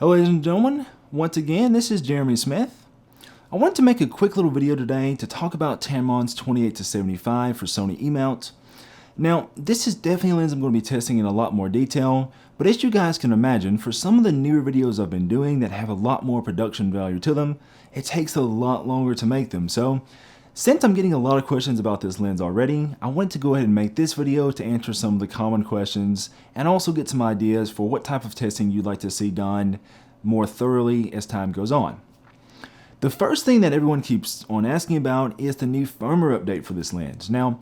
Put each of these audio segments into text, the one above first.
Hello ladies and gentlemen, once again this is Jeremy Smith. I wanted to make a quick little video today to talk about Tamron's 28-75 for Sony E-mount. Now this is definitely a lens I'm going to be testing in a lot more detail, but as you guys can imagine, for some of the newer videos I've been doing that have a lot more production value to them, it takes a lot longer to make them. So since I'm getting a lot of questions about this lens already, I want to go ahead and make this video to answer some of the common questions and also get some ideas for what type of testing you'd like to see done more thoroughly as time goes on. The first thing that everyone keeps on asking about is the new firmware update for this lens. Now,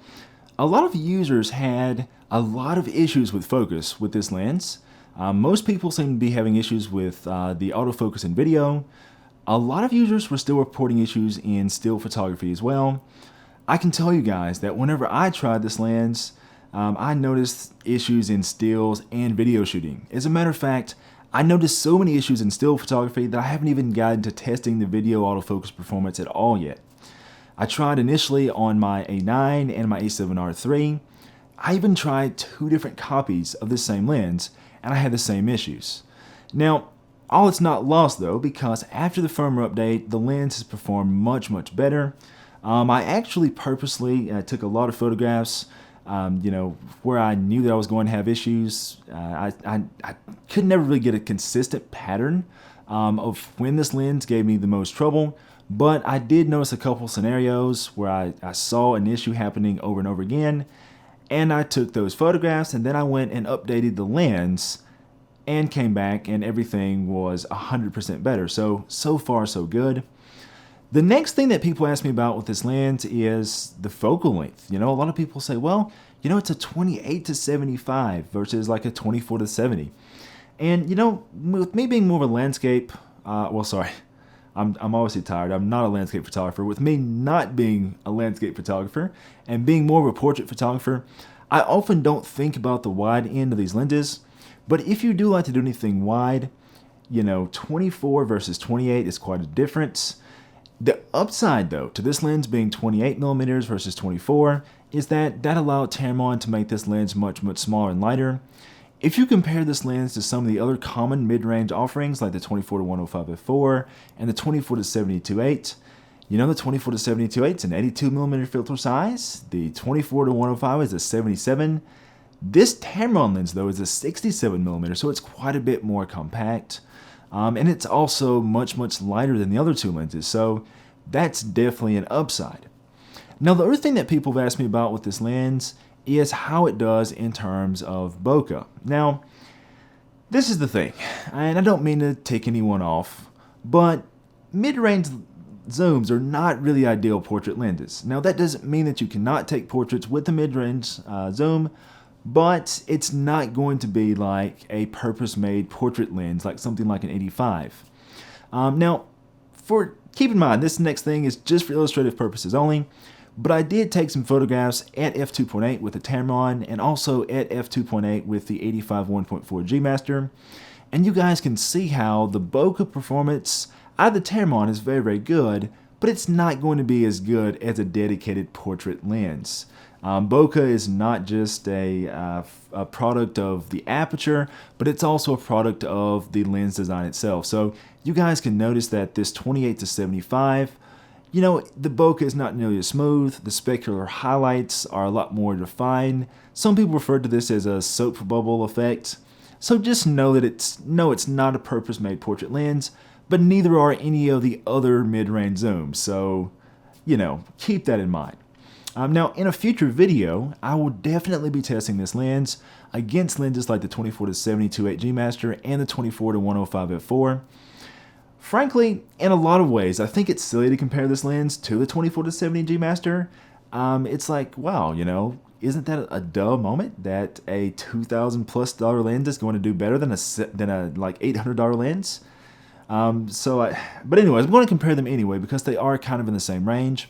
a lot of users had a lot of issues with focus with this lens. Most people seem to be having issues with the autofocus in video. A lot of users were still reporting issues in still photography as well. I can tell you guys that whenever I tried this lens, I noticed issues in stills and video shooting. As a matter of fact, I noticed so many issues in still photography that I haven't even gotten to testing the video autofocus performance at all yet. I tried initially on my A9 and my A7R III. I even tried 2 different copies of this same lens and I had the same issues. Now, all it's not lost though, because after the firmware update, the lens has performed much better. I actually purposely took a lot of photographs, where I knew that I was going to have issues. I could never really get a consistent pattern of when this lens gave me the most trouble, but I did notice a couple scenarios where I saw an issue happening over and over again, and I took those photographs and then I went and updated the lens and came back and everything was 100% better. So far so good. The next thing that people ask me about with this lens is the focal length. A lot of people say, well, it's a 28-75 versus like a 24-70. And with me being more of a landscape, I'm obviously tired. I'm not a landscape photographer. With me not being a landscape photographer and being more of a portrait photographer, I often don't think about the wide end of these lenses. But if you do like to do anything wide, 24 versus 28 is quite a difference. The upside though to this lens being 28mm versus 24 is that allowed Tamron to make this lens much smaller and lighter. If you compare this lens to some of the other common mid-range offerings like the 24-105 f4 and the 24-70-2.8, the 24-70-2.8 is an 82mm filter size, the 24-105 is a 77. This Tamron lens though is a 67mm, so it's quite a bit more compact. And it's also much lighter than the other 2 lenses, so that's definitely an upside. Now the other thing that people have asked me about with this lens is how it does in terms of bokeh. Now, this is the thing, and I don't mean to take anyone off, but mid-range zooms are not really ideal portrait lenses. Now that doesn't mean that you cannot take portraits with the mid-range zoom, but it's not going to be like a purpose-made portrait lens like something like an 85. Now, keep in mind, this next thing is just for illustrative purposes only, but I did take some photographs at f2.8 with the Tamron and also at f2.8 with the 85 1.4 G Master, and you guys can see how the bokeh performance out of the Tamron is very good, but it's not going to be as good as a dedicated portrait lens. Bokeh is not just a product of the aperture, but it's also a product of the lens design itself. So you guys can notice that this 28-75, the bokeh is not nearly as smooth. The specular highlights are a lot more defined. Some people refer to this as a soap bubble effect. So just know that it's not a purpose-made portrait lens, but neither are any of the other mid-range zooms. So, keep that in mind. Now, in a future video, I will definitely be testing this lens against lenses like the 24-70 G Master and the 24-105 f4. Frankly, in a lot of ways, I think it's silly to compare this lens to the 24-70 G Master. It's like, wow, isn't that a duh moment that a $2,000+ lens is going to do better than a like $800 lens? But anyways, I'm going to compare them anyway because they are kind of in the same range.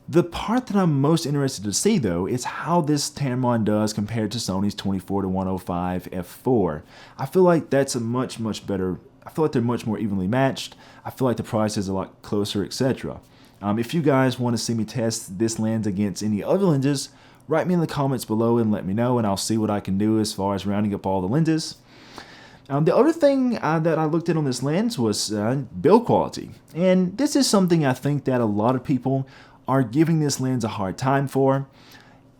The part that I'm most interested to see though is how this Tamron does compared to Sony's 24-105 f4. I feel like that's a much better. I feel like they're much more evenly matched. I feel like the price is a lot closer, etc. If you guys want to see me test this lens against any other lenses, write me in the comments below and let me know, and I'll see what I can do as far as rounding up all the lenses. The other thing that I looked at on this lens was build quality. And this is something I think that a lot of people are giving this lens a hard time for.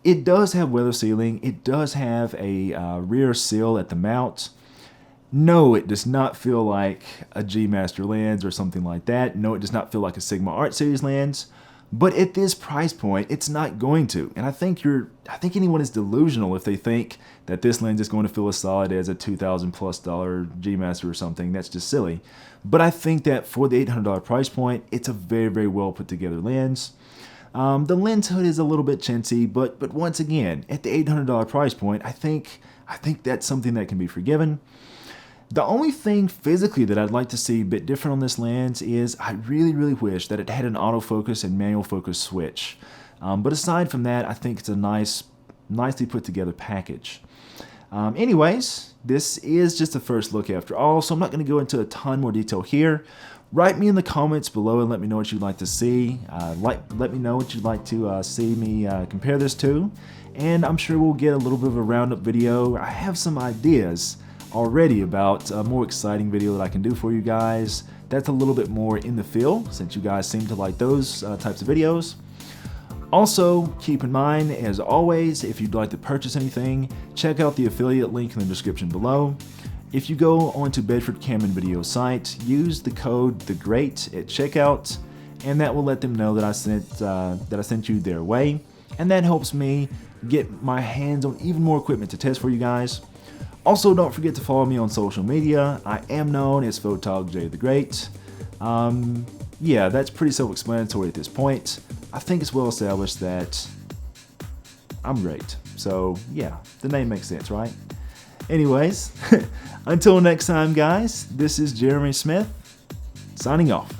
It does have weather sealing. It does have a rear seal at the mount. No, it does not feel like a G Master lens or something like that. No, it does not feel like a Sigma Art Series lens. But at this price point, it's not going to. And I think anyone is delusional if they think that this lens is going to feel as solid as a $2,000+ G Master or something. That's just silly. But I think that for the $800 price point, it's a very, very well put together lens. The lens hood is a little bit chintzy, but once again, at the $800 price point, I think that's something that can be forgiven. The only thing physically that I'd like to see a bit different on this lens is I really, really wish that it had an autofocus and manual focus switch. But aside from that, I think it's a nicely put together package. Anyways, this is just a first look after all, so I'm not going to go into a ton more detail here. Write me in the comments below and let me know what you'd like to see. Let me know what you'd like to see me compare this to. And I'm sure we'll get a little bit of a roundup video. I have some ideas already about a more exciting video that I can do for you guys. That's a little bit more in the feel, since you guys seem to like those types of videos. Also, keep in mind, as always, if you'd like to purchase anything, check out the affiliate link in the description below. If you go onto Bedford Camera and Video site, use the code THEGREAT at checkout, and that will let them know that I sent you their way, and that helps me get my hands on even more equipment to test for you guys. Also, don't forget to follow me on social media. I am known as Photog J the Great. Yeah, that's pretty self-explanatory at this point. I think it's well established that I'm great. So yeah, the name makes sense, right? Anyways, until next time guys, this is Jeremy Smith, signing off.